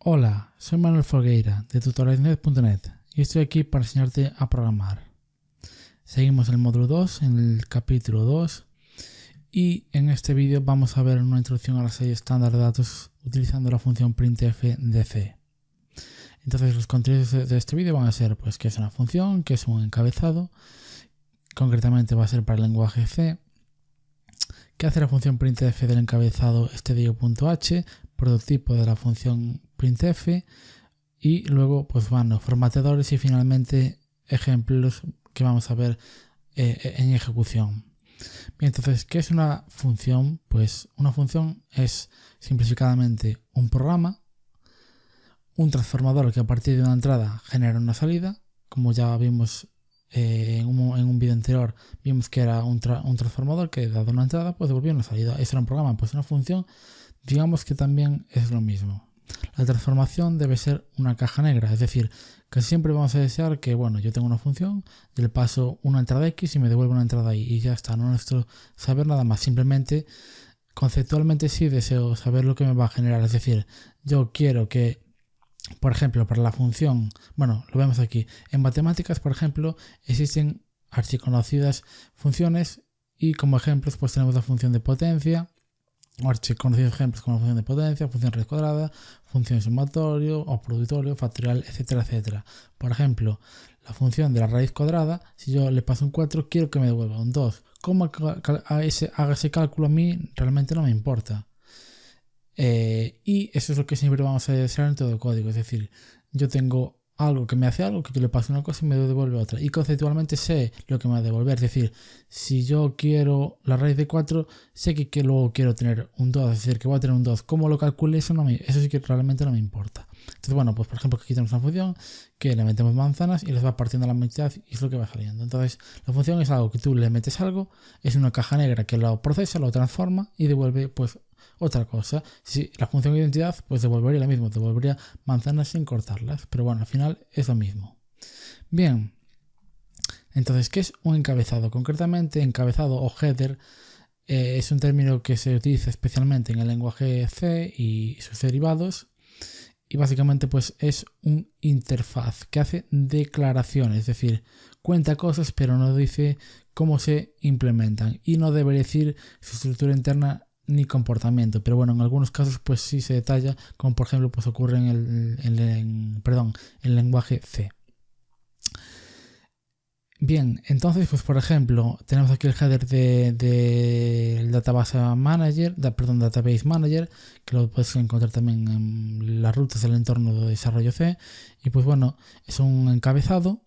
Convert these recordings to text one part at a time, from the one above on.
Hola, soy Manuel Folgueira de tutorialsnet.net y estoy aquí para enseñarte a programar. Seguimos en el módulo 2, en el capítulo 2, y en este vídeo vamos a ver una introducción a la serie estándar de datos utilizando la función printf de C. Entonces los contenidos de este vídeo van a ser pues qué es una función, qué es un encabezado, concretamente va a ser para el lenguaje C, qué hace la función printf del encabezado stdio.h, prototipo de la función printf, y luego pues formateadores y finalmente ejemplos que vamos a ver en ejecución. Bien, entonces, ¿qué es una función? Pues una función es simplificadamente un programa, un transformador que a partir de una entrada genera una salida, como ya vimos en un vídeo anterior, vimos que era un transformador que dado una entrada pues devolvía una salida. Eso era un programa, pues una función digamos que también es lo mismo. La transformación debe ser una caja negra, es decir, que siempre vamos a desear que, bueno, yo tengo una función, yo le paso una entrada X y me devuelve una entrada Y y ya está, no necesito saber nada más, simplemente conceptualmente sí deseo saber lo que me va a generar, es decir, yo quiero que, por ejemplo, para la función, bueno, lo vemos aquí, en matemáticas, por ejemplo, existen archiconocidas funciones y como ejemplos pues tenemos la función de potencia, archiconocidos ejemplos como la función de potencia, función raíz cuadrada, función sumatorio o productorio, factorial, etcétera, etcétera. Por ejemplo, la función de la raíz cuadrada, si yo le paso un 4, quiero que me devuelva un 2. ¿Cómo haga ese cálculo? A mí realmente no me importa. Y eso es lo que siempre vamos a desear en todo el código, es decir, yo tengo algo que me hace algo, que yo le paso una cosa y me devuelve otra, y conceptualmente sé lo que me va a devolver, es decir, si yo quiero la raíz de 4, sé que luego quiero tener un 2, es decir, que voy a tener un 2, ¿cómo lo calcule? Eso sí que realmente no me importa. Entonces, bueno, pues por ejemplo aquí tenemos una función que le metemos manzanas y les va partiendo a la mitad y es lo que va saliendo. Entonces la función es algo que tú le metes algo, es una caja negra que lo procesa, lo transforma y devuelve pues otra cosa. Si la función de identidad pues devolvería lo mismo, devolvería manzanas sin cortarlas, pero bueno, al final es lo mismo. Bien, entonces, ¿qué es un encabezado? Concretamente, encabezado o header es un término que se utiliza especialmente en el lenguaje C y sus derivados, y básicamente pues es un interfaz que hace declaraciones, es decir, cuenta cosas pero no dice cómo se implementan y no debe decir su estructura interna ni comportamiento, pero bueno, en algunos casos pues sí se detalla, como por ejemplo pues ocurre en el lenguaje C. Bien, entonces pues por ejemplo tenemos aquí el header del Database Manager, que lo puedes encontrar también en las rutas del entorno de desarrollo C, y pues bueno, es un encabezado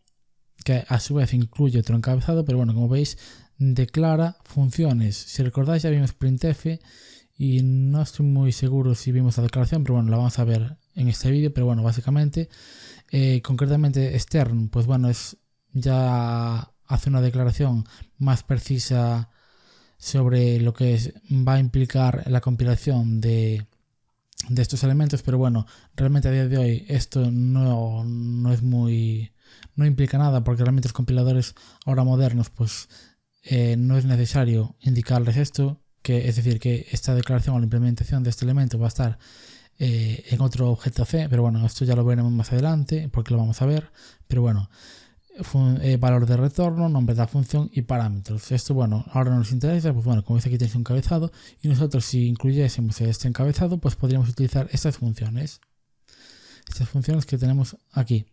que a su vez incluye otro encabezado, pero bueno, como veis declara funciones. Si recordáis ya vimos printf y no estoy muy seguro si vimos la declaración, pero bueno, la vamos a ver en este vídeo, pero bueno, básicamente concretamente stern, pues bueno, ya hace una declaración más precisa sobre lo que va a implicar la compilación de estos elementos, pero bueno, realmente a día de hoy esto no implica nada, porque realmente los compiladores ahora modernos pues no es necesario indicarles esto, es decir, que esta declaración o la implementación de este elemento va a estar en otro objeto C, pero bueno, esto ya lo veremos más adelante porque lo vamos a ver, pero bueno, valor de retorno, nombre de la función y parámetros. Esto, bueno, ahora no nos interesa, pues bueno, como veis aquí tenéis un encabezado y nosotros si incluyésemos este encabezado, pues podríamos utilizar estas funciones que tenemos aquí.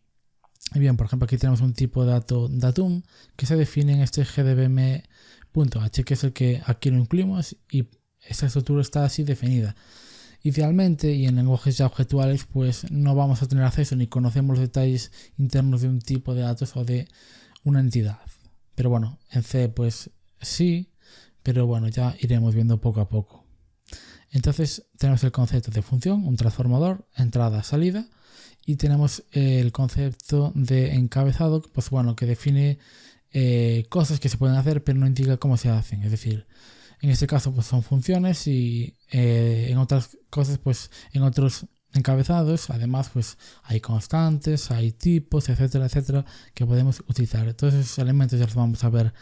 Y bien, por ejemplo, aquí tenemos un tipo de datum que se define en este gdbm.h, que es el que aquí lo incluimos y esta estructura está así definida. Idealmente, y en lenguajes ya objetuales, pues no vamos a tener acceso ni conocemos los detalles internos de un tipo de datos o de una entidad. Pero bueno, en C pues sí, pero bueno, ya iremos viendo poco a poco. Entonces tenemos el concepto de función, un transformador, entrada, salida, y tenemos el concepto de encabezado, pues bueno, que define cosas que se pueden hacer pero no indica cómo se hacen, es decir, en este caso pues son funciones y en otras cosas pues en otros encabezados además pues hay constantes, hay tipos, etcétera, etcétera, que podemos utilizar. Todos esos elementos ya los vamos a ver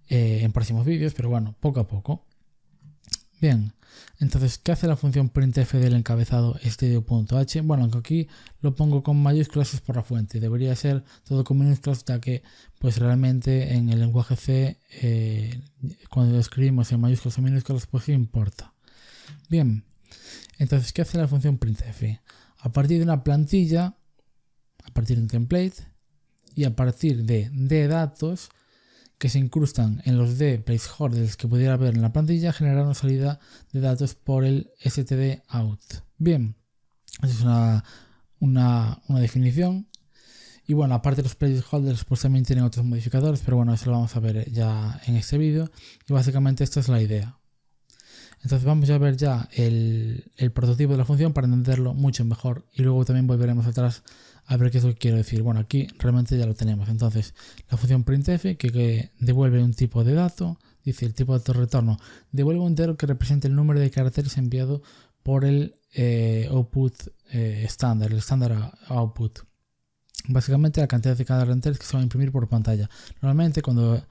en próximos vídeos, pero bueno, poco a poco. Bien, entonces, ¿qué hace la función printf del encabezado stdio.h? Bueno, aunque aquí lo pongo con mayúsculas es por la fuente, debería ser todo con minúsculas, ya que pues realmente en el lenguaje C cuando lo escribimos en mayúsculas o minúsculas pues sí importa. Bien, entonces, ¿qué hace la función printf? A partir de una plantilla, a partir de un template y a partir de datos que se incrustan en los de placeholders que pudiera haber en la plantilla, generar una salida de datos por el std_out. Bien, esa es una definición. Y bueno, aparte de los placeholders, pues también tienen otros modificadores, pero bueno, eso lo vamos a ver ya en este vídeo. Y básicamente esta es la idea. Entonces vamos a ver ya el prototipo de la función para entenderlo mucho mejor y luego también volveremos atrás a ver qué es lo que quiero decir. Bueno, aquí realmente ya lo tenemos. Entonces la función printf que devuelve un tipo de dato, dice el tipo de dato retorno, devuelve un entero que represente el número de caracteres enviado por el output estándar, el estándar output. Básicamente la cantidad de caracteres que se va a imprimir por pantalla. Normalmente cuando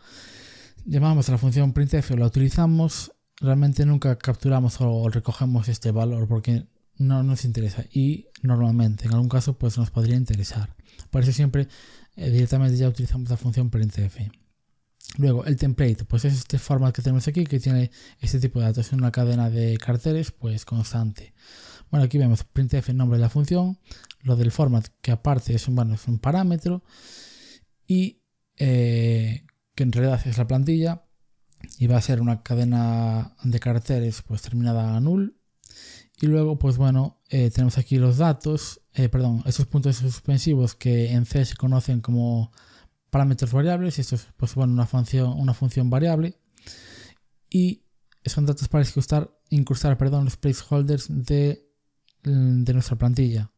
llamamos a la función printf o la utilizamos, realmente nunca capturamos o recogemos este valor porque no nos interesa y normalmente en algún caso pues nos podría interesar. Por eso siempre directamente ya utilizamos la función printf. Luego el template pues es este format que tenemos aquí que tiene este tipo de datos en una cadena de caracteres pues constante. Bueno, aquí vemos printf el nombre de la función, lo del format que aparte es un parámetro y que en realidad es la plantilla. Y va a ser una cadena de caracteres pues terminada a null. Y luego pues bueno, tenemos aquí los datos, estos puntos suspensivos que en C se conocen como parámetros variables. Esto es pues bueno, una función variable. Y son datos para incrustar los placeholders de nuestra plantilla.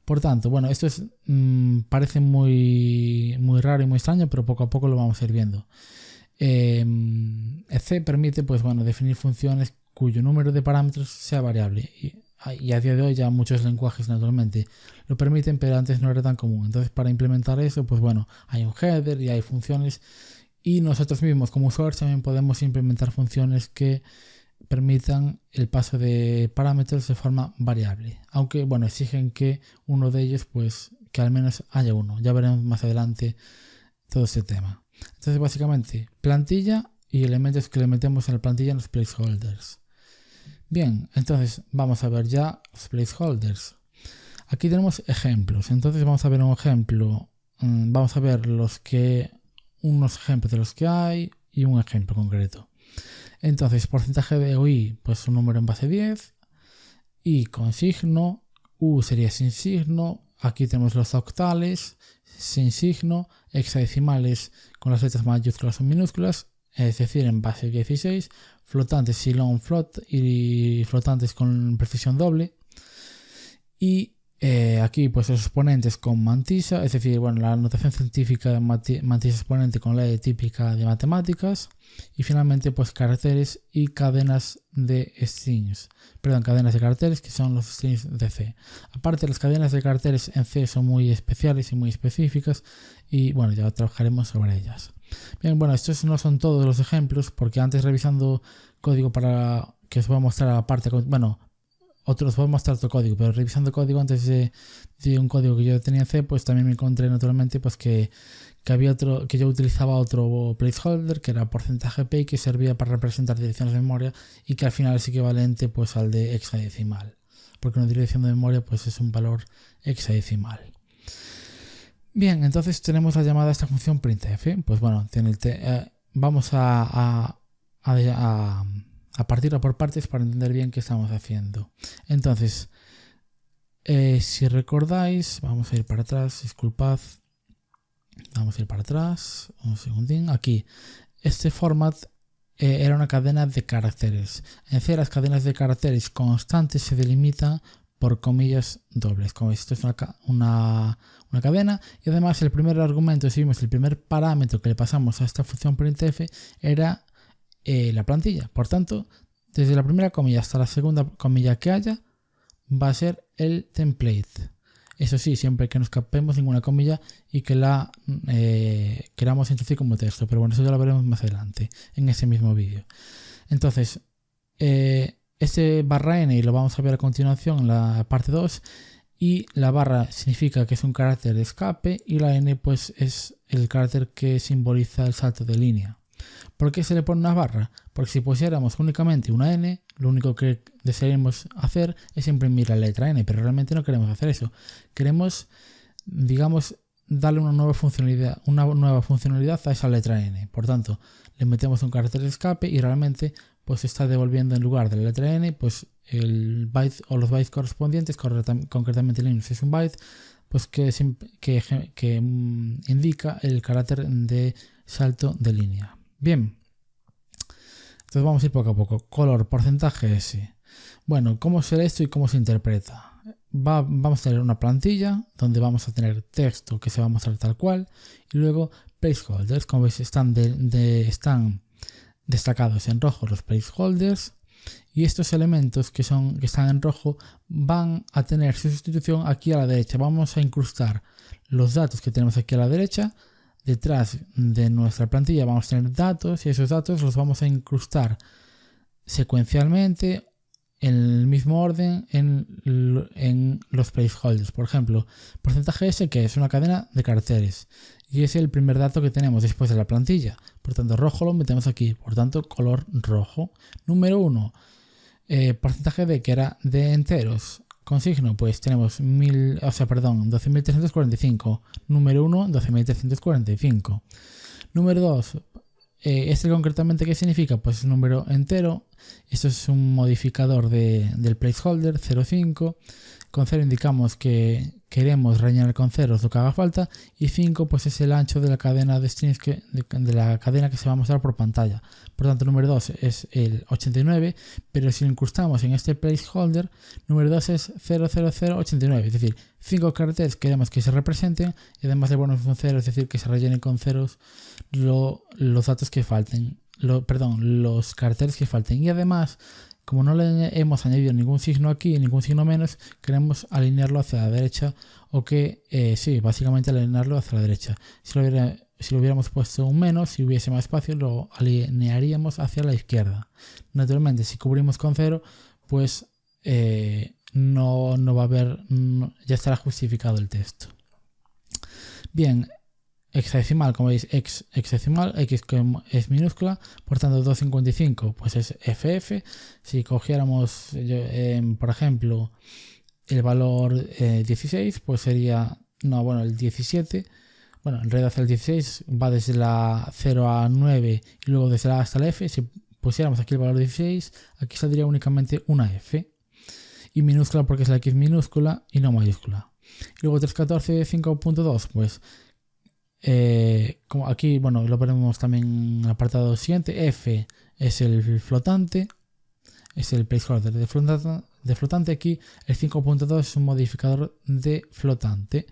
Por tanto, bueno, esto parece muy raro y muy extraño, pero poco a poco lo vamos a ir viendo. C permite pues bueno, definir funciones cuyo número de parámetros sea variable y a día de hoy ya muchos lenguajes naturalmente lo permiten, pero antes no era tan común. Entonces para implementar eso pues bueno, hay un header y hay funciones y nosotros mismos como usuarios también podemos implementar funciones que permitan el paso de parámetros de forma variable, aunque bueno, exigen que uno de ellos pues que al menos haya uno. Ya veremos más adelante todo este tema. Entonces básicamente plantilla y elementos que le metemos en la plantilla en los placeholders. Bien, entonces vamos a ver ya los placeholders. Aquí tenemos ejemplos. Entonces vamos a ver un ejemplo. Vamos a ver unos ejemplos de los que hay y un ejemplo concreto. Entonces porcentaje de OI pues un número en base 10, I con signo, U sería sin signo. Aquí tenemos los octales sin signo, hexadecimales con las letras mayúsculas o minúsculas, es decir, en base 16, flotantes y long float y flotantes con precisión doble. Y aquí pues los exponentes con mantisa, es decir, bueno, la notación científica de mantisa exponente con la E típica de matemáticas. Y finalmente pues caracteres y cadenas de strings, cadenas de caracteres que son los strings de C. Aparte las cadenas de caracteres en C son muy especiales y muy específicas y bueno, ya trabajaremos sobre ellas. Bien, bueno, estos no son todos los ejemplos porque antes revisando código para que os voy a mostrar aparte, bueno, os voy a mostrar otro código, pero revisando código antes de un código que yo tenía en C, pues también me encontré naturalmente pues que yo utilizaba otro placeholder que era porcentaje P que servía para representar direcciones de memoria y que al final es equivalente pues al de hexadecimal, porque una dirección de memoria pues es un valor hexadecimal. Bien, entonces tenemos la llamada a esta función printf. Pues bueno, vamos a partirla por partes para entender bien qué estamos haciendo. Entonces, si recordáis, vamos a ir para atrás, disculpad. Vamos a ir para atrás, un segundín. Aquí, este format era una cadena de caracteres. En C, las cadenas de caracteres constantes se delimitan por comillas dobles. Como veis, esto es una cadena. Y además, el primer argumento, si vimos el primer parámetro que le pasamos a esta función printf era la plantilla. Por tanto, desde la primera comilla hasta la segunda comilla que haya, va a ser el template. Eso sí, siempre que no escapemos ninguna comilla y que la queramos introducir como texto. Pero bueno, eso ya lo veremos más adelante en ese mismo vídeo. Entonces, este barra n lo vamos a ver a continuación en la parte 2, y la barra significa que es un carácter de escape y la n pues es el carácter que simboliza el salto de línea. ¿Por qué se le pone una barra? Porque si pusiéramos únicamente una n, lo único que desearíamos hacer es imprimir la letra n, pero realmente no queremos hacer eso. Queremos, digamos, darle una nueva funcionalidad a esa letra n. Por tanto, le metemos un carácter de escape y realmente pues está devolviendo en lugar de la letra n pues el byte o los bytes correspondientes, concretamente Linux es un byte, pues que indica el carácter de salto de línea. Bien, entonces vamos a ir poco a poco. Color, porcentaje S. Bueno, ¿cómo será esto y cómo se interpreta? Vamos a tener una plantilla donde vamos a tener texto que se va a mostrar tal cual y luego placeholders. Como veis están destacados en rojo los placeholders, y estos elementos que están en rojo van a tener su sustitución aquí a la derecha. Vamos a incrustar los datos que tenemos aquí a la derecha. Detrás de nuestra plantilla vamos a tener datos y esos datos los vamos a incrustar secuencialmente en el mismo orden en los placeholders. Por ejemplo, porcentaje S, que es una cadena de caracteres, y es el primer dato que tenemos después de la plantilla. Por tanto, rojo lo metemos aquí, por tanto, color rojo. Número 1, porcentaje D, que era de enteros. Con signo, pues tenemos 12.345. Número 1, 12.345. Número 2, este concretamente, ¿qué significa? Pues es un número entero. Esto es un modificador del placeholder 0,5. Con 0 indicamos que queremos rellenar con ceros lo que haga falta, y 5 pues es el ancho de la cadena de strings de la cadena que se va a mostrar por pantalla. Por tanto, número 2 es el 89, pero si lo incrustamos en este placeholder, número 2 es 00089, es decir, 5 caracteres queremos que se representen y además de ponernos un 0, es decir, que se rellenen con ceros los datos que falten, los caracteres que falten. Y además, como no le hemos añadido ningún signo aquí, ningún signo menos, queremos alinearlo hacia la derecha, o que sí, básicamente alinearlo hacia la derecha. Si lo hubiéramos puesto un menos, si hubiese más espacio, lo alinearíamos hacia la izquierda. Naturalmente, si cubrimos con 0, pues no va a haber, ya estará justificado el texto. Bien, hexadecimal, como veis, hexadecimal, x es minúscula, por tanto 255 pues es FF. Si cogiéramos, por ejemplo, el valor 16, pues sería, el 17. Bueno, en realidad el 16 va desde la 0 a 9 y luego desde la A hasta la F. Si pusiéramos aquí el valor 16, aquí saldría únicamente una F. Y minúscula porque es la X minúscula y no mayúscula. Y luego 314, 5.2, pues como aquí, lo veremos también en el apartado siguiente. F es el flotante, es el placeholder de flotante. Aquí el 5.2 es un modificador de flotante.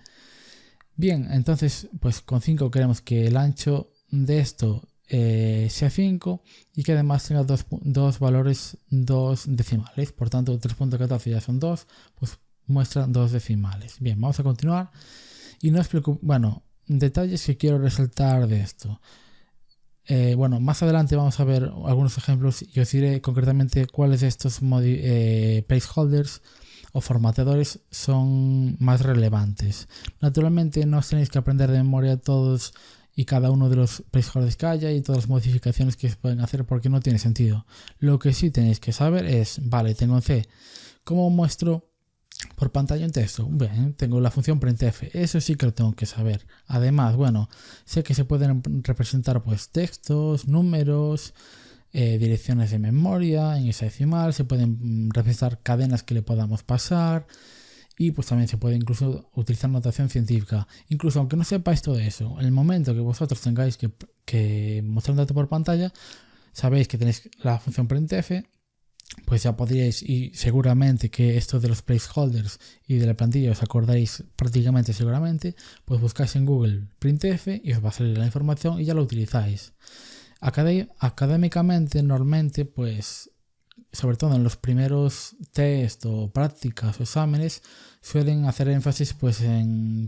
Bien, entonces pues con 5 queremos que el ancho de esto sea 5 y que además tenga dos valores, 2 decimales. Por tanto, 3.14 ya son 2, pues muestra 2 decimales. Bien, vamos a continuar y no explico, detalles que quiero resaltar de esto. Más adelante vamos a ver algunos ejemplos y os diré concretamente cuáles de estos placeholders o formateadores son más relevantes. Naturalmente no os tenéis que aprender de memoria todos y cada uno de los placeholders que haya y todas las modificaciones que se pueden hacer, porque no tiene sentido. Lo que sí tenéis que saber es, tengo en C, ¿cómo muestro por pantalla un texto? Bien, tengo la función printf, eso sí que lo tengo que saber. Además, sé que se pueden representar pues textos, números, direcciones de memoria en hexadecimal, se pueden representar cadenas que le podamos pasar, y pues también se puede incluso utilizar notación científica. Incluso aunque no sepáis todo eso, en el momento que vosotros tengáis que mostrar un dato por pantalla, sabéis que tenéis la función printf, pues ya podríais, y seguramente que esto de los placeholders y de la plantilla os acordáis prácticamente seguramente, pues buscáis en Google printf y os va a salir la información y ya lo utilizáis. Académicamente, normalmente, pues sobre todo en los primeros test o prácticas o exámenes, suelen hacer énfasis pues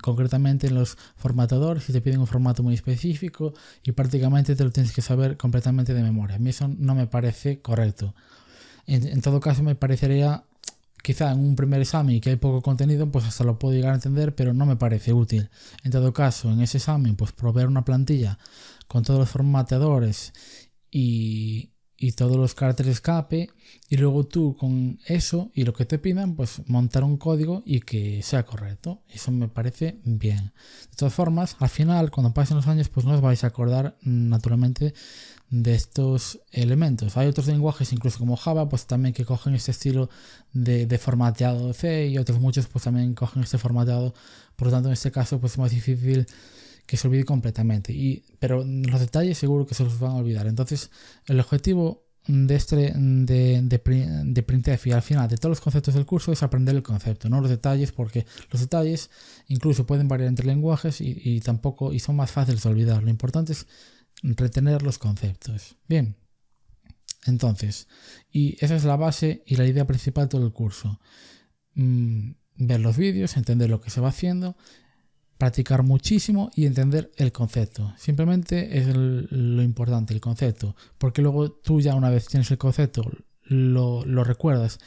concretamente en los formatadores, y te piden un formato muy específico y prácticamente te lo tienes que saber completamente de memoria. A mí eso no me parece correcto. En todo caso me parecería, quizá en un primer examen que hay poco contenido, pues hasta lo puedo llegar a entender, pero no me parece útil. En todo caso, en ese examen, pues proveer una plantilla con todos los formateadores y todos los caracteres de escape, y luego tú con eso y lo que te pidan, pues montar un código y que sea correcto. Eso me parece bien. De todas formas, al final, cuando pasen los años, pues no os vais a acordar naturalmente de estos elementos. Hay otros lenguajes, incluso como Java, pues también que cogen este estilo de formateado de C, y otros muchos pues también cogen este formateado. Por lo tanto, en este caso, pues es más difícil que se olvide completamente, pero los detalles seguro que se los van a olvidar. Entonces el objetivo de printf y al final de todos los conceptos del curso es aprender el concepto, no los detalles, porque los detalles incluso pueden variar entre lenguajes y tampoco y son más fáciles de olvidar. Lo importante es retener los conceptos. Bien, entonces, y esa es la base y la idea principal de todo el curso. Ver los vídeos, entender lo que se va haciendo, practicar muchísimo y entender el concepto. Simplemente es lo importante, el concepto, porque luego tú ya una vez tienes el concepto, lo recuerdas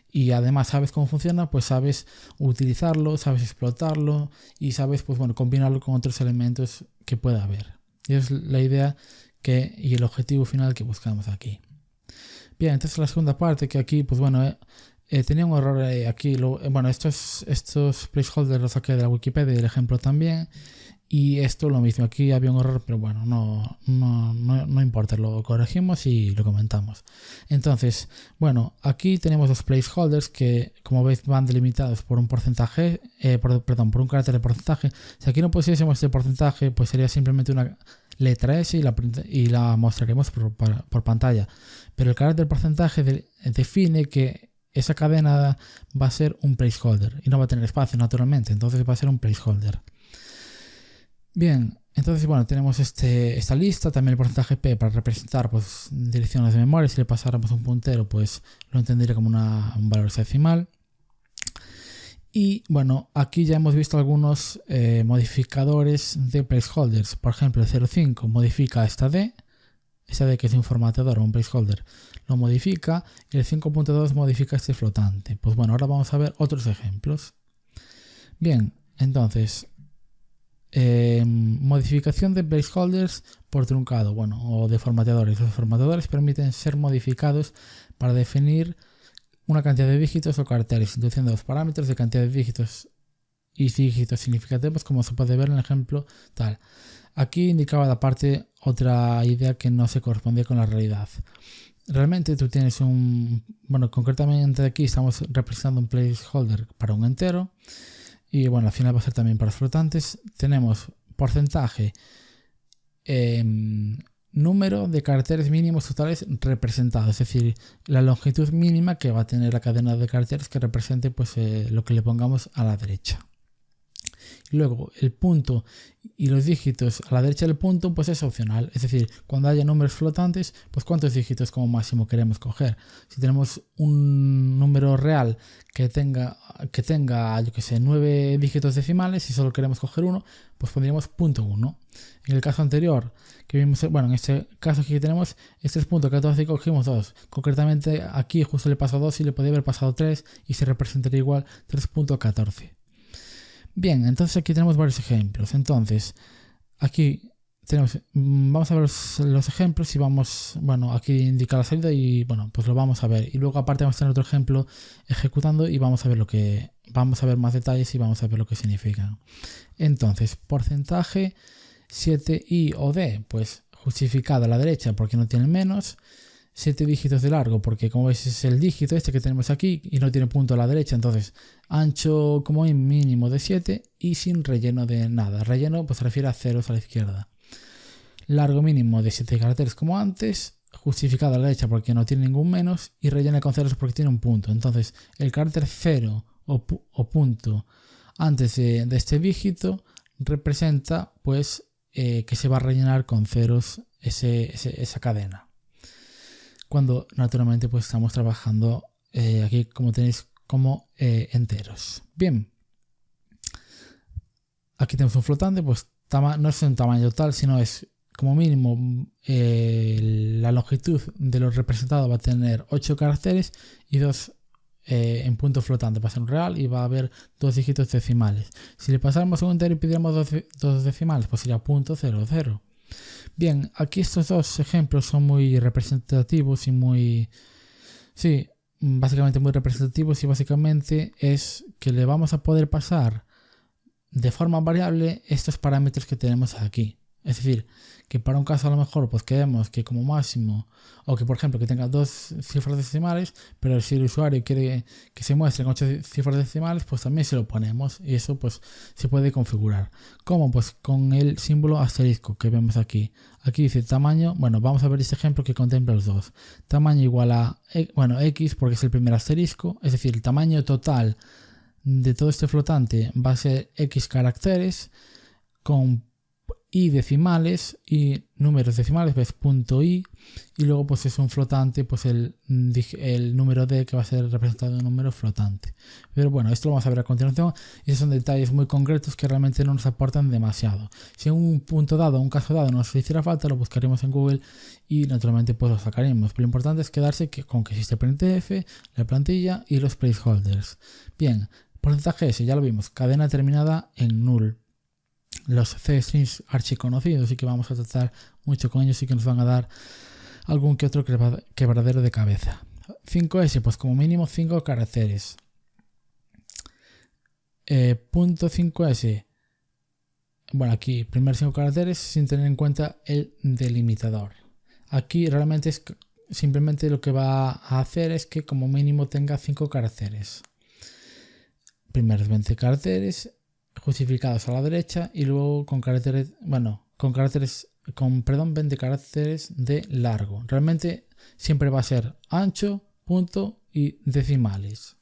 y además sabes cómo funciona, pues sabes utilizarlo, sabes explotarlo y sabes, pues bueno, combinarlo con otros elementos que pueda haber. Y es la idea y el objetivo final que buscamos aquí. Bien, entonces la segunda parte, que aquí, pues bueno, tenía un error aquí. Bueno, estos placeholders los saqué de la Wikipedia y el ejemplo también. Y esto lo mismo, aquí había un error, pero bueno, no importa, lo corregimos y lo comentamos. Entonces, bueno, aquí tenemos los placeholders que, como veis, van delimitados por un porcentaje, por un carácter de porcentaje. Si aquí no pusiésemos este porcentaje, pues sería simplemente una letra S y la mostraremos por pantalla. Pero el carácter de porcentaje define que esa cadena va a ser un placeholder y no va a tener espacio naturalmente, entonces va a ser un placeholder. Bien, entonces bueno, tenemos esta lista, también el porcentaje P para representar pues direcciones de memoria. Si le pasáramos un puntero, pues lo entendería como un valor hexadecimal. Y bueno, aquí ya hemos visto algunos modificadores de placeholders. Por ejemplo, el 0.5 modifica esta D que es un formateador o un placeholder, lo modifica, y el 5.2 modifica este flotante. Pues bueno, ahora vamos a ver otros ejemplos. Bien, entonces, modificación de placeholders por truncado, bueno, o de formateadores. Los formateadores permiten ser modificados para definir una cantidad de dígitos o caracteres, introduciendo los parámetros de cantidad de dígitos y dígitos significativos, como se puede ver en el ejemplo tal. Aquí indicaba la parte otra idea que no se correspondía con la realidad. Realmente tú tienes bueno, concretamente aquí estamos representando un placeholder para un entero y bueno, al final va a ser también para los flotantes. Tenemos porcentaje, número de caracteres mínimos totales representados, es decir, la longitud mínima que va a tener la cadena de caracteres que represente pues lo que le pongamos a la derecha. Luego el punto y los dígitos a la derecha del punto pues es opcional, es decir, cuando haya números flotantes, pues cuántos dígitos como máximo queremos coger. Si tenemos un número real que tenga yo que sé, 9 dígitos decimales y solo queremos coger uno, pues pondríamos .1. En el caso anterior que vimos, bueno, en este caso aquí tenemos este es .14 y cogimos 2. Concretamente aquí justo le paso 2 y le podría haber pasado 3 y se representaría igual 3.14. Bien, entonces aquí tenemos varios ejemplos. Entonces, aquí vamos a ver los ejemplos y bueno, aquí indica la salida y bueno, pues lo vamos a ver. Y luego aparte vamos a tener otro ejemplo ejecutando y vamos a ver más detalles y vamos a ver lo que significan. Entonces, porcentaje 7i o d, pues justificado a la derecha porque no tiene menos. 7 dígitos de largo, porque como veis es el dígito este que tenemos aquí y no tiene punto a la derecha, entonces ancho como mínimo de 7 y sin relleno de nada. Relleno pues se refiere a ceros a la izquierda. Largo mínimo de 7 caracteres como antes, justificado a la derecha porque no tiene ningún menos y rellena con ceros porque tiene un punto. Entonces el carácter 0 o punto antes de este dígito representa pues que se va a rellenar con ceros esa cadena. Cuando naturalmente pues estamos trabajando aquí como tenéis como enteros. Bien, aquí tenemos un flotante, pues no es un tamaño total, sino es como mínimo la longitud de lo representado va a tener 8 caracteres y 2 en punto flotante, va a ser un real y va a haber 2 dígitos decimales. Si le pasáramos un entero y pidiéramos 2 decimales, pues sería .00. Bien, aquí estos dos ejemplos son muy representativos y muy... Sí, básicamente muy representativos, y básicamente es que le vamos a poder pasar de forma variable estos parámetros que tenemos aquí. Es decir, que para un caso a lo mejor pues queremos que como máximo, o que por ejemplo que tenga 2 cifras decimales, pero si el usuario quiere que se muestren 8 cifras decimales, pues también se lo ponemos, y eso pues se puede configurar. ¿Cómo? Pues con el símbolo asterisco que vemos aquí. Aquí dice tamaño, bueno, vamos a ver este ejemplo que contempla los dos. Tamaño igual a, bueno, X porque es el primer asterisco, es decir, el tamaño total de todo este flotante va a ser X caracteres con i decimales y números decimales, ves .i, y luego pues es un flotante, pues el número d que va a ser representado en un número flotante. Pero bueno, esto lo vamos a ver a continuación, y esos son detalles muy concretos que realmente no nos aportan demasiado. Si en un punto dado, un caso dado nos hiciera falta, lo buscaríamos en Google y naturalmente pues lo sacaríamos. Pero lo importante es quedarse con que existe printf, la plantilla y los placeholders. Bien, porcentaje S, ya lo vimos, cadena terminada en null. Los C-strings archiconocidos, y que vamos a tratar mucho con ellos y que nos van a dar algún que otro quebradero de cabeza. 5S, pues como mínimo 5 caracteres. Punto 5S, bueno, aquí primer 5 caracteres sin tener en cuenta el delimitador. Aquí realmente es simplemente lo que va a hacer es que como mínimo tenga 5 caracteres. Primeros 20 caracteres justificados a la derecha, y luego con caracteres, bueno, con 20 caracteres de largo. Realmente siempre va a ser ancho, punto y decimales.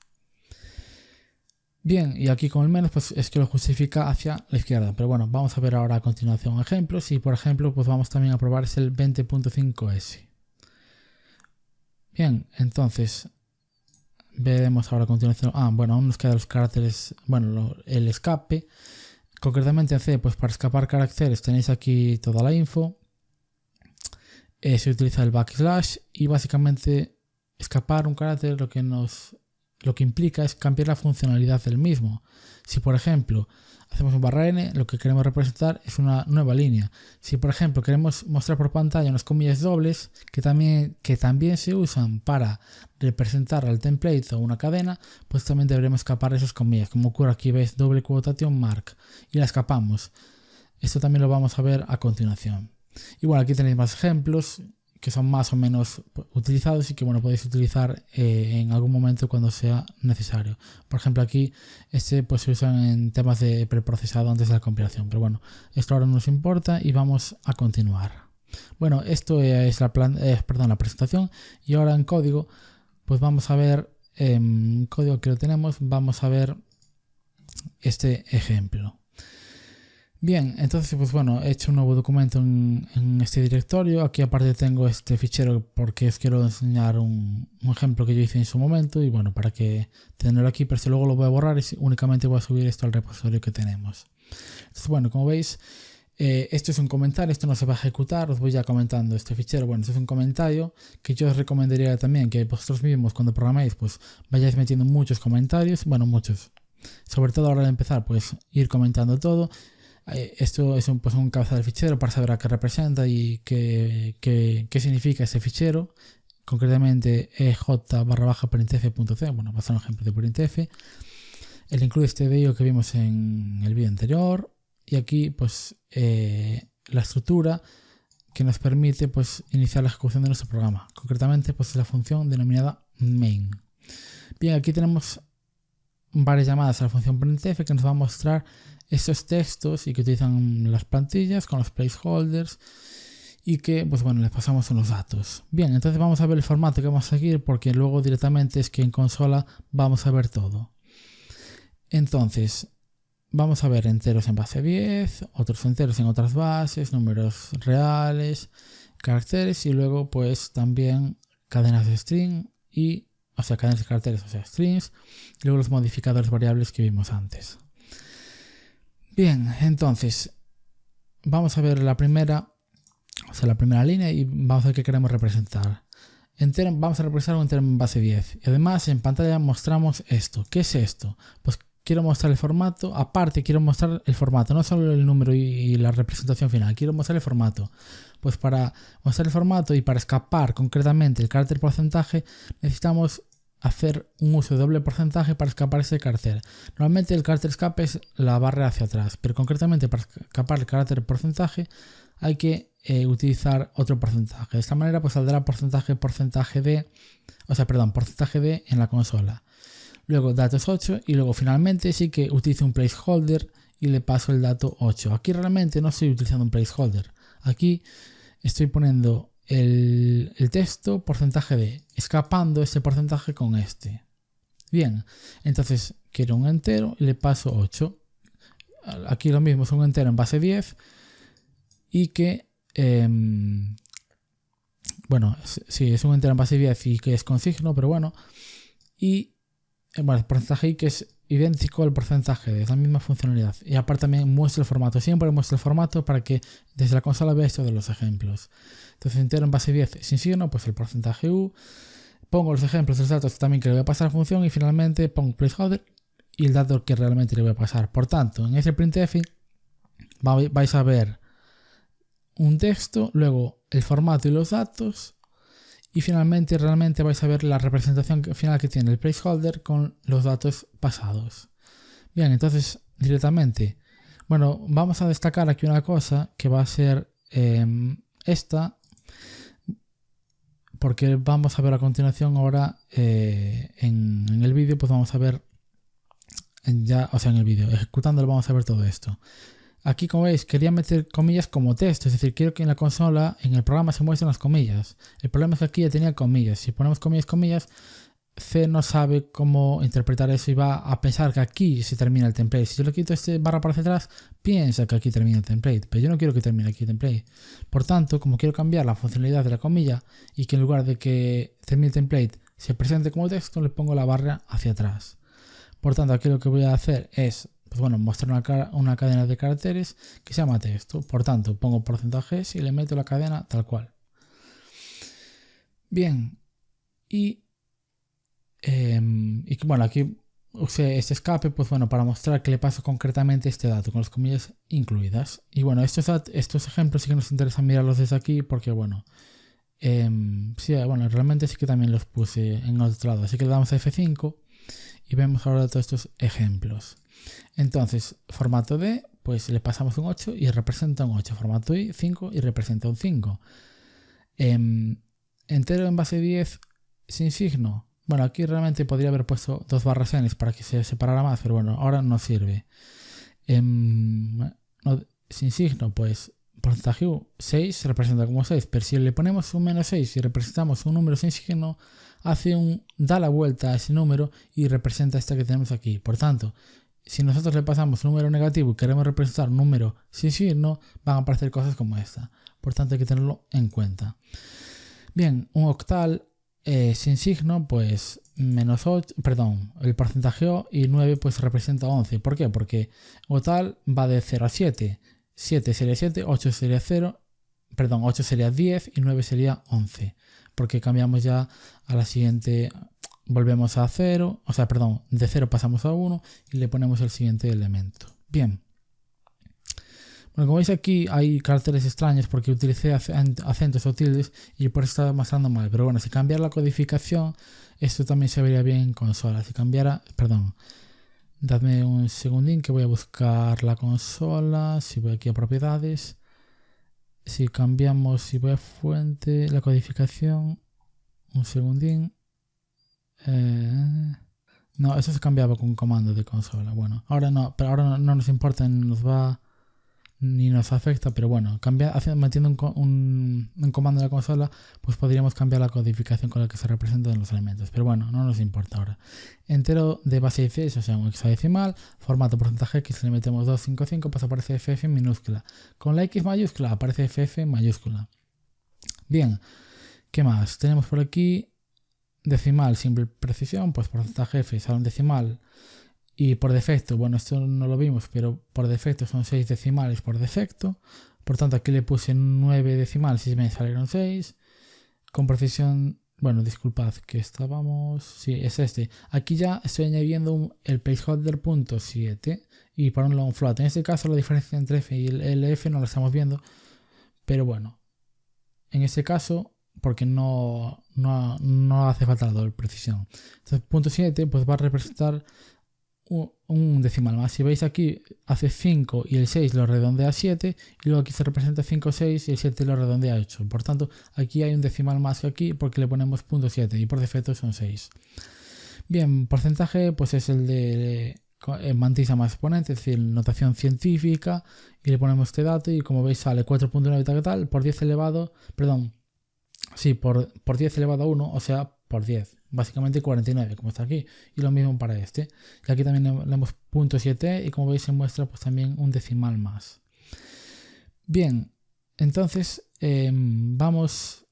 Bien, y aquí con el menos pues es que lo justifica hacia la izquierda, pero bueno, vamos a ver ahora a continuación ejemplos, y por ejemplo pues vamos también a probar es el 20.5S. Bien, entonces veremos ahora a continuación. Bueno, aún nos quedan los caracteres, bueno, el escape. Concretamente en C, pues para escapar caracteres tenéis aquí toda la info. Se utiliza el backslash, y básicamente escapar un carácter lo que implica es cambiar la funcionalidad del mismo. Si por ejemplo hacemos un barra n, lo que queremos representar es una nueva línea. Si por ejemplo queremos mostrar por pantalla unas comillas dobles que también se usan para representar al template o una cadena, pues también deberemos escapar esas comillas, como ocurre aquí, veis, doble quotation mark, y la escapamos. Esto también lo vamos a ver a continuación. Y bueno, aquí tenéis más ejemplos que son más o menos utilizados y que bueno, podéis utilizar en algún momento cuando sea necesario. Por ejemplo, aquí pues se usan en temas de preprocesado antes de la compilación, pero bueno, esto ahora no nos importa y vamos a continuar. Bueno, esto es la presentación, y ahora en código pues vamos a ver, código que lo tenemos, vamos a ver este ejemplo. Bien, entonces pues bueno, he hecho un nuevo documento en este directorio. Aquí aparte tengo este fichero porque os quiero enseñar un ejemplo que yo hice en su momento, y bueno, para que tenerlo aquí, pero si luego lo voy a borrar y únicamente voy a subir esto al repositorio que tenemos. Entonces bueno, como veis, esto es un comentario, esto no se va a ejecutar, os voy ya comentando este fichero. Bueno, esto es un comentario que yo os recomendaría también que vosotros mismos cuando programéis pues vayáis metiendo muchos comentarios, bueno, muchos, sobre todo ahora de empezar, pues ir comentando todo. Esto es un cabezal del fichero para saber a qué representa y qué significa ese fichero. Concretamente ej_printf.c, bueno, va a ser un ejemplo de printf. El include este vídeo que vimos en el vídeo anterior, y aquí pues la estructura que nos permite pues iniciar la ejecución de nuestro programa. Concretamente pues la función denominada main. Bien, aquí tenemos varias llamadas a la función printf que nos va a mostrar estos textos y que utilizan las plantillas con los placeholders, y que pues bueno, les pasamos unos datos. Bien, entonces vamos a ver el formato que vamos a seguir, porque luego directamente es que en consola vamos a ver todo. Entonces vamos a ver enteros en base 10, otros enteros en otras bases, números reales, caracteres, y luego pues también cadenas de string cadenas de caracteres, o sea, strings, y luego los modificadores variables que vimos antes. Bien, entonces vamos a ver la primera, o sea, la primera línea, y vamos a ver qué queremos representar. Vamos a representar un entero en base 10. Y además en pantalla mostramos esto. ¿Qué es esto? Pues quiero mostrar el formato. Aparte quiero mostrar el formato, no solo el número y la representación final. Quiero mostrar el formato. Pues para mostrar el formato y para escapar concretamente el carácter porcentaje, necesitamos hacer un uso de doble porcentaje para escapar ese carácter. Normalmente el carácter escape es la barra hacia atrás, pero concretamente para escapar el carácter porcentaje hay que utilizar otro porcentaje. De esta manera pues saldrá porcentaje D en la consola. Luego datos 8 y luego finalmente sí que utilizo un placeholder y le paso el dato 8. Aquí realmente no estoy utilizando un placeholder. Aquí estoy poniendo el texto porcentaje D, escapando ese porcentaje con este. Bien, entonces quiero un entero y le paso 8. Aquí lo mismo, es un entero en base 10 y que bueno, sí, es un entero en base 10 y que es con signo, pero bueno, y bueno, el porcentaje I que es idéntico al porcentaje D, es la misma funcionalidad. Y aparte también muestra el formato, siempre muestra el formato para que desde la consola vea esto de los ejemplos. Entonces entero en base 10 sin signo, pues el porcentaje U, pongo los ejemplos de los datos también que le voy a pasar a la función y finalmente pongo placeholder y el dato que realmente le voy a pasar. Por tanto, en ese printf vais a ver un texto, luego el formato y los datos y finalmente realmente vais a ver la representación final que tiene el placeholder con los datos pasados. Bien, entonces directamente, bueno, vamos a destacar aquí una cosa que va a ser esta, porque vamos a ver a continuación ahora en el vídeo, pues vamos a ver en el vídeo, ejecutándolo vamos a ver todo esto. Aquí, como veis, quería meter comillas como texto, es decir, quiero que en la consola, en el programa se muestren las comillas. El problema es que aquí ya tenía comillas. Si ponemos comillas, C no sabe cómo interpretar eso y va a pensar que aquí se termina el template. Si yo le quito este barra para hacia atrás, piensa que aquí termina el template, pero yo no quiero que termine aquí el template. Por tanto, como quiero cambiar la funcionalidad de la comilla y que en lugar de que termine el template se presente como texto, le pongo la barra hacia atrás. Por tanto, aquí lo que voy a hacer es mostrar una cadena de caracteres que se llama texto. Por tanto, pongo porcentajes y le meto la cadena tal cual. Bien, y bueno, aquí usé este escape para mostrar que le paso concretamente este dato con las comillas incluidas. Y bueno, estos ejemplos sí que nos interesa mirarlos desde aquí porque realmente sí que también los puse en otro lado. Así que le damos a F5 y vemos ahora todos estos ejemplos. Entonces, formato D, pues le pasamos un 8 y representa un 8. Formato I, 5 y representa un 5. Entero en base 10 sin signo. Bueno, aquí realmente podría haber puesto dos barras n para que se separara más, pero bueno, ahora no sirve. Sin signo, pues porcentaje U, 6 se representa como 6, pero si le ponemos un menos 6 y representamos un número sin signo, da la vuelta a ese número y representa este que tenemos aquí. Por tanto, si nosotros le pasamos un número negativo y queremos representar un número sin signo, van a aparecer cosas como esta. Por tanto, hay que tenerlo en cuenta. Bien, un octal sin signo, pues menos 8, el porcentaje O y 9 pues representa 11. ¿Por qué? Porque octal va de 0 a 7. 7 sería 7, 8 sería 8 sería 10 y 9 sería 11. Porque cambiamos ya a la siguiente, volvemos a 0, de 0 pasamos a 1 y le ponemos el siguiente elemento. Bien. Bueno, como veis aquí hay caracteres extraños porque utilicé acentos o tildes y por eso está mostrando mal. Pero bueno, si cambiara la codificación, esto también se vería bien en consola. Si cambiara, dadme un segundín que voy a buscar la consola. Si voy aquí a propiedades, si voy a fuente, la codificación, un segundín. No, eso se cambiaba con un comando de consola. Bueno, ahora no, pero ahora no nos importa, ni nos afecta, pero bueno, metiendo un comando de la consola, pues podríamos cambiar la codificación con la que se representan los elementos, pero bueno, no nos importa ahora. Entero de base 16, o sea, un hexadecimal, formato porcentaje X, si le metemos 255, pues aparece FF en minúscula. Con la X mayúscula aparece FF en mayúscula. Bien, ¿qué más? Tenemos por aquí decimal, simple precisión, pues porcentaje F, salón decimal. Y por defecto, bueno, esto no lo vimos, pero por defecto son 6 decimales por defecto. Por tanto, aquí le puse 9 decimales y me salieron 6. Con precisión, bueno, disculpad que estábamos... Sí, es este. Aquí ya estoy añadiendo el placeholder .7 y para un long float. En este caso la diferencia entre F y el F no la estamos viendo, pero bueno, en este caso, porque no hace falta la doble precisión. Entonces, .7 pues va a representar un decimal más. Si veis aquí hace 5 y el 6 lo redondea a 7 y luego aquí se representa 5, 6 y el 7 lo redondea a 8. Por tanto, aquí hay un decimal más que aquí porque le ponemos .7 y por defecto son 6. Bien, porcentaje pues es el de mantisa más exponente, es decir, notación científica, y le ponemos este dato y como veis sale 4.9 tal tal por 10 elevado, perdón, sí, por 10 elevado a 1, o sea, por 10. Básicamente 49, como está aquí. Y lo mismo para este. Y aquí también le damos .7 y como veis se muestra pues también un decimal más. Bien, entonces vamos...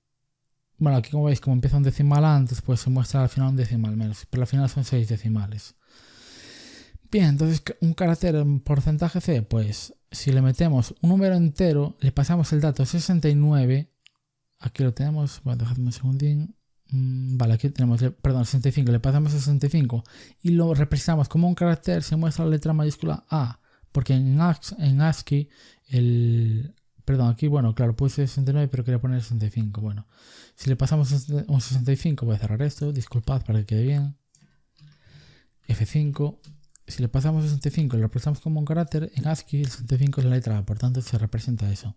Bueno, aquí como veis, como empieza un decimal antes, pues se muestra al final un decimal menos. Pero al final son 6 decimales. Bien, entonces un carácter en porcentaje C, pues si le metemos un número entero, le pasamos el dato 69. Aquí lo tenemos, bueno, dejadme un segundín. Vale, aquí tenemos, perdón, 65, le pasamos a 65 y lo representamos como un carácter, se muestra la letra mayúscula A, porque en ASCII, perdón, aquí, bueno, claro, puse 69, pero quería poner 65, bueno, si le pasamos un 65, voy a cerrar esto, disculpad para que quede bien, F5, si le pasamos 65 y lo representamos como un carácter, en ASCII el 65 es la letra A, por tanto se representa eso.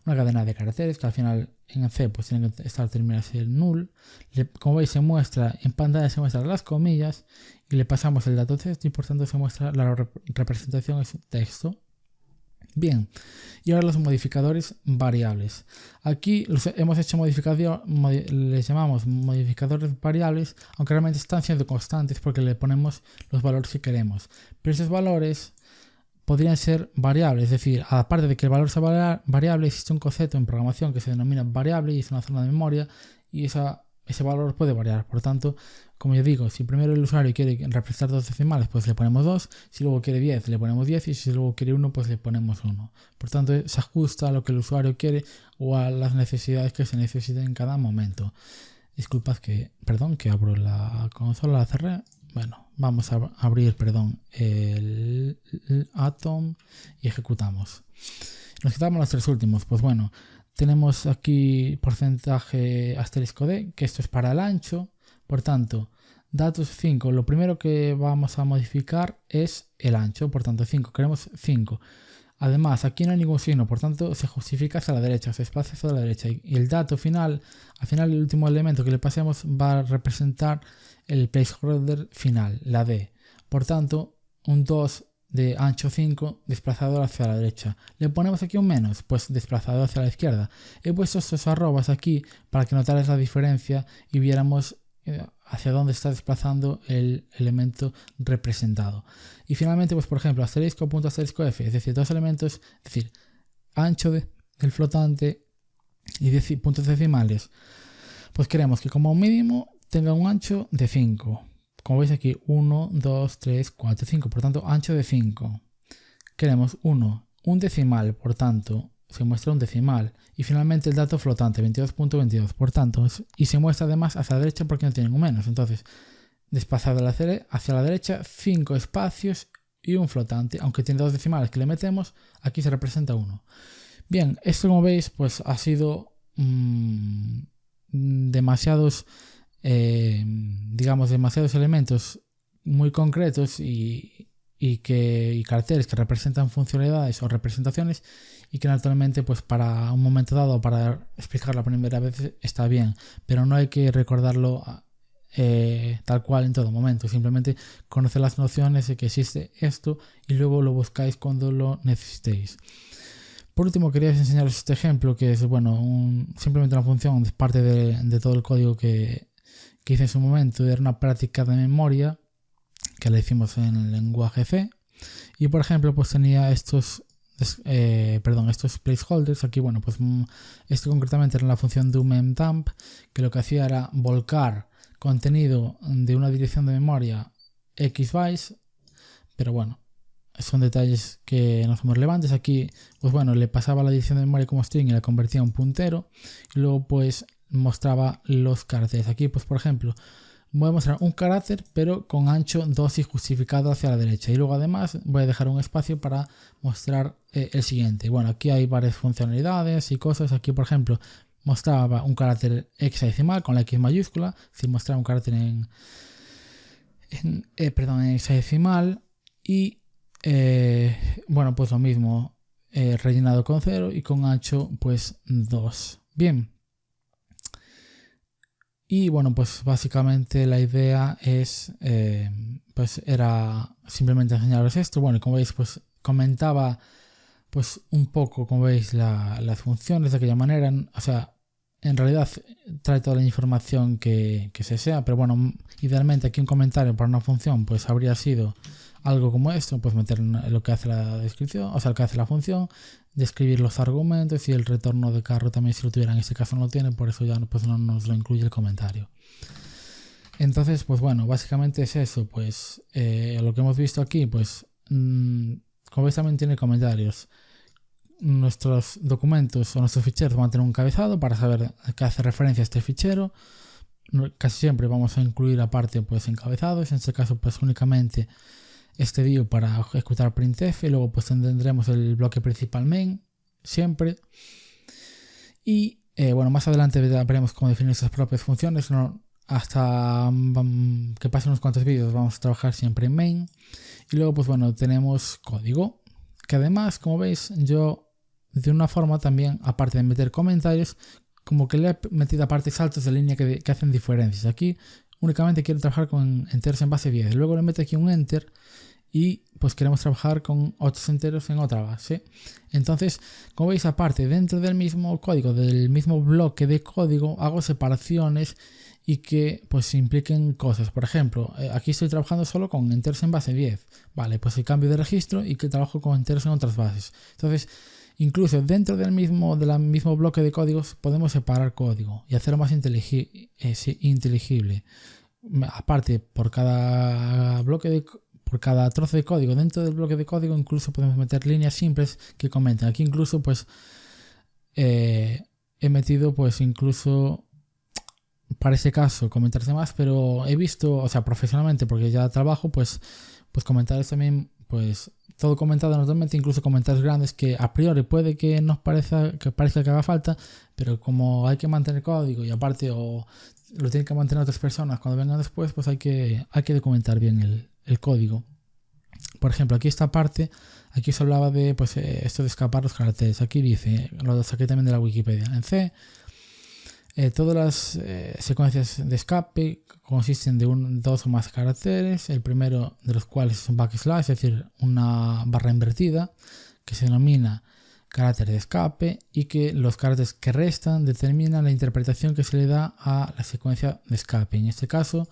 Una cadena de caracteres que al final en C pues tienen que estar terminadas en null. Como veis se muestra en pantalla, se muestran las comillas y le pasamos el dato texto y por tanto se muestra la representación es texto. Bien, y ahora los modificadores variables. Aquí hemos hecho les llamamos modificadores variables, aunque realmente están siendo constantes porque le ponemos los valores que queremos. Pero esos valores podrían ser variables, es decir, aparte de que el valor sea variable, existe un concepto en programación que se denomina variable y es una zona de memoria y ese valor puede variar. Por tanto, como yo digo, si primero el usuario quiere representar 2 decimales, pues le ponemos 2, si luego quiere 10, le ponemos 10 y si luego quiere 1, pues le ponemos 1. Por tanto, se ajusta a lo que el usuario quiere o a las necesidades que se necesiten en cada momento. Disculpad que abro la consola, la cerré. Bueno, vamos a abrir, el Atom y ejecutamos. Nos quedamos los 3 últimos. Pues bueno, tenemos aquí porcentaje asterisco D, que esto es para el ancho. Por tanto, datos 5, lo primero que vamos a modificar es el ancho. Por tanto, 5, queremos 5. Además, aquí no hay ningún signo, por tanto se justifica hacia la derecha, se desplaza hacia la derecha. Y el dato final, al final el último elemento que le pasemos va a representar el placeholder final, la D. Por tanto, un 2 de ancho 5 desplazado hacia la derecha. ¿Le ponemos aquí un menos? Pues desplazado hacia la izquierda. He puesto estos arrobas aquí para que notarais la diferencia y viéramos hacia dónde está desplazando el elemento representado. Y finalmente, pues por ejemplo, asterisco, punto asterisco F, es decir, dos elementos, es decir, ancho del flotante y puntos decimales. Pues queremos que como mínimo tenga un ancho de 5. Como veis aquí, 1, 2, 3, 4, 5. Por tanto, ancho de 5. Queremos un decimal, por tanto, se muestra un decimal. Y finalmente el dato flotante, 22.22. Por tanto, y se muestra además hacia la derecha porque no tiene un menos. Entonces, desplazado hacia la derecha, 5 espacios y un flotante. Aunque tiene 2 decimales que le metemos, aquí se representa 1. Bien, esto como veis, pues ha sido demasiados elementos muy concretos y caracteres que representan funcionalidades o representaciones y que naturalmente pues para un momento dado, para explicar la primera vez está bien, pero no hay que recordarlo tal cual en todo momento. Simplemente conocer las nociones de que existe esto y luego lo buscáis cuando lo necesitéis. Por último, quería enseñaros este ejemplo que es simplemente una función, es parte de todo el código que hice en su momento. Era una práctica de memoria que la hicimos en el lenguaje C y por ejemplo pues tenía estos placeholders aquí. Bueno, pues esto concretamente era la función do_mem_dump, que lo que hacía era volcar contenido de una dirección de memoria x bytes, pero bueno, son detalles que no son muy relevantes. Aquí, pues bueno, le pasaba la dirección de memoria como string y la convertía en un puntero. Y luego pues mostraba los caracteres. Aquí pues por ejemplo voy a mostrar un carácter pero con ancho 2 y justificado hacia la derecha. Y luego además voy a dejar un espacio para mostrar el siguiente. Bueno, aquí hay varias funcionalidades y cosas. Aquí por ejemplo mostraba un carácter hexadecimal con la X mayúscula. Si mostraba un carácter en hexadecimal. Y bueno, pues lo mismo, rellenado con 0 y con ancho pues 2. Bien. Y bueno, pues básicamente la idea es, pues era simplemente enseñaros esto. Bueno, y como veis, pues comentaba pues un poco, como veis, las funciones de aquella manera. O sea, en realidad trae toda la información que se sea, pero bueno, idealmente aquí un comentario para una función pues habría sido algo como esto, pues meter lo que hace la descripción, o sea, lo que hace la función, describir los argumentos y el retorno de carro también si lo tuviera. En este caso no lo tiene, por eso ya pues no nos lo incluye el comentario. Entonces, pues bueno, básicamente es eso, pues lo que hemos visto aquí, pues como veis también tiene comentarios. Nuestros documentos o nuestros ficheros van a tener un encabezado para saber a qué hace referencia este fichero. Casi siempre vamos a incluir aparte pues encabezados, en este caso pues únicamente este view para ejecutar printf, y luego pues tendremos el bloque principal main siempre. Y bueno, más adelante veremos cómo definir nuestras propias funciones, ¿no? Hasta que pasen unos cuantos vídeos vamos a trabajar siempre en main. Y luego pues bueno, tenemos código, que además como veis yo de una forma también, aparte de meter comentarios, como que le he metido aparte saltos de línea que hacen diferencias. Aquí únicamente quiero trabajar con enteros en base 10, luego le meto aquí un enter y pues queremos trabajar con otros enteros en otra base. Entonces, como veis, aparte dentro del mismo código, del mismo bloque de código, hago separaciones y que pues impliquen cosas. Por ejemplo, aquí estoy trabajando solo con enteros en base 10, vale, pues el cambio de registro y que trabajo con enteros en otras bases. Entonces, incluso dentro del mismo bloque de códigos podemos separar código y hacerlo más inteligible. Aparte, por cada trozo de código dentro del bloque de código incluso podemos meter líneas simples que comentan. Aquí incluso pues he metido pues incluso para ese caso comentarse más, pero he visto, o sea, profesionalmente, porque ya trabajo, pues comentarios también, pues todo comentado normalmente, incluso comentarios grandes que a priori puede que nos parezca que haga falta, pero como hay que mantener código y aparte o lo tienen que mantener otras personas cuando vengan después, pues hay que documentar bien el código. Por ejemplo, aquí esta parte, aquí os hablaba de pues esto de escapar los caracteres. Aquí dice, lo saqué también de la Wikipedia, en C. Todas las secuencias de escape consisten de dos o más caracteres, el primero de los cuales es un backslash, es decir, una barra invertida, que se denomina carácter de escape, y que los caracteres que restan determinan la interpretación que se le da a la secuencia de escape. En este caso,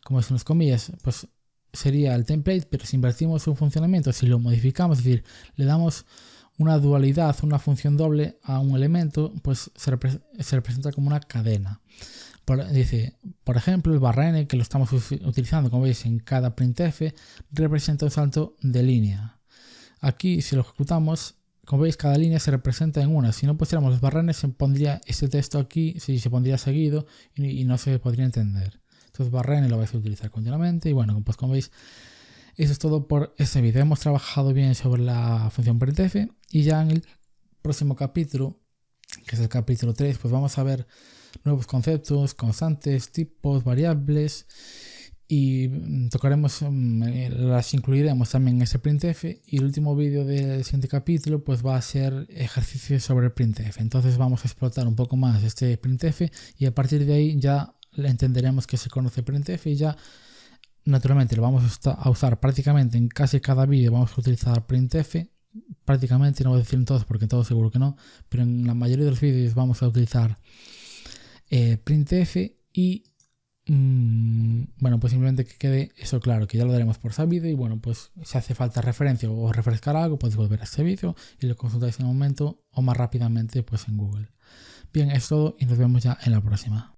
como son las comillas, pues sería el template, pero si invertimos su funcionamiento, si lo modificamos, es decir, le damos una dualidad, una función doble a un elemento, pues se representa como una cadena. Dice, por ejemplo, el barra n, que lo estamos utilizando, como veis, en cada printf, representa un salto de línea. Aquí, si lo ejecutamos, como veis, cada línea se representa en una. Si no pusiéramos los barra n, se pondría este texto aquí, se pondría seguido y no se podría entender. Entonces, barra n lo vais a utilizar continuamente. Y bueno, pues como veis, eso es todo por este vídeo. Hemos trabajado bien sobre la función printf y ya en el próximo capítulo, que es el capítulo 3, pues vamos a ver nuevos conceptos, constantes, tipos, variables y tocaremos, las incluiremos también en ese printf, y el último vídeo del siguiente capítulo pues va a ser ejercicios sobre el printf. Entonces vamos a explotar un poco más este printf y a partir de ahí ya entenderemos que se conoce printf y ya naturalmente lo vamos a usar prácticamente en casi cada vídeo. Vamos a utilizar printf prácticamente, no voy a decir en todos porque en todos seguro que no, pero en la mayoría de los vídeos vamos a utilizar printf y bueno, pues simplemente que quede eso claro, que ya lo daremos por sabido. Y bueno, pues si hace falta referencia o refrescar algo, podéis volver a este vídeo y lo consultáis en un momento o más rápidamente pues en Google. Bien, es todo y nos vemos ya en la próxima.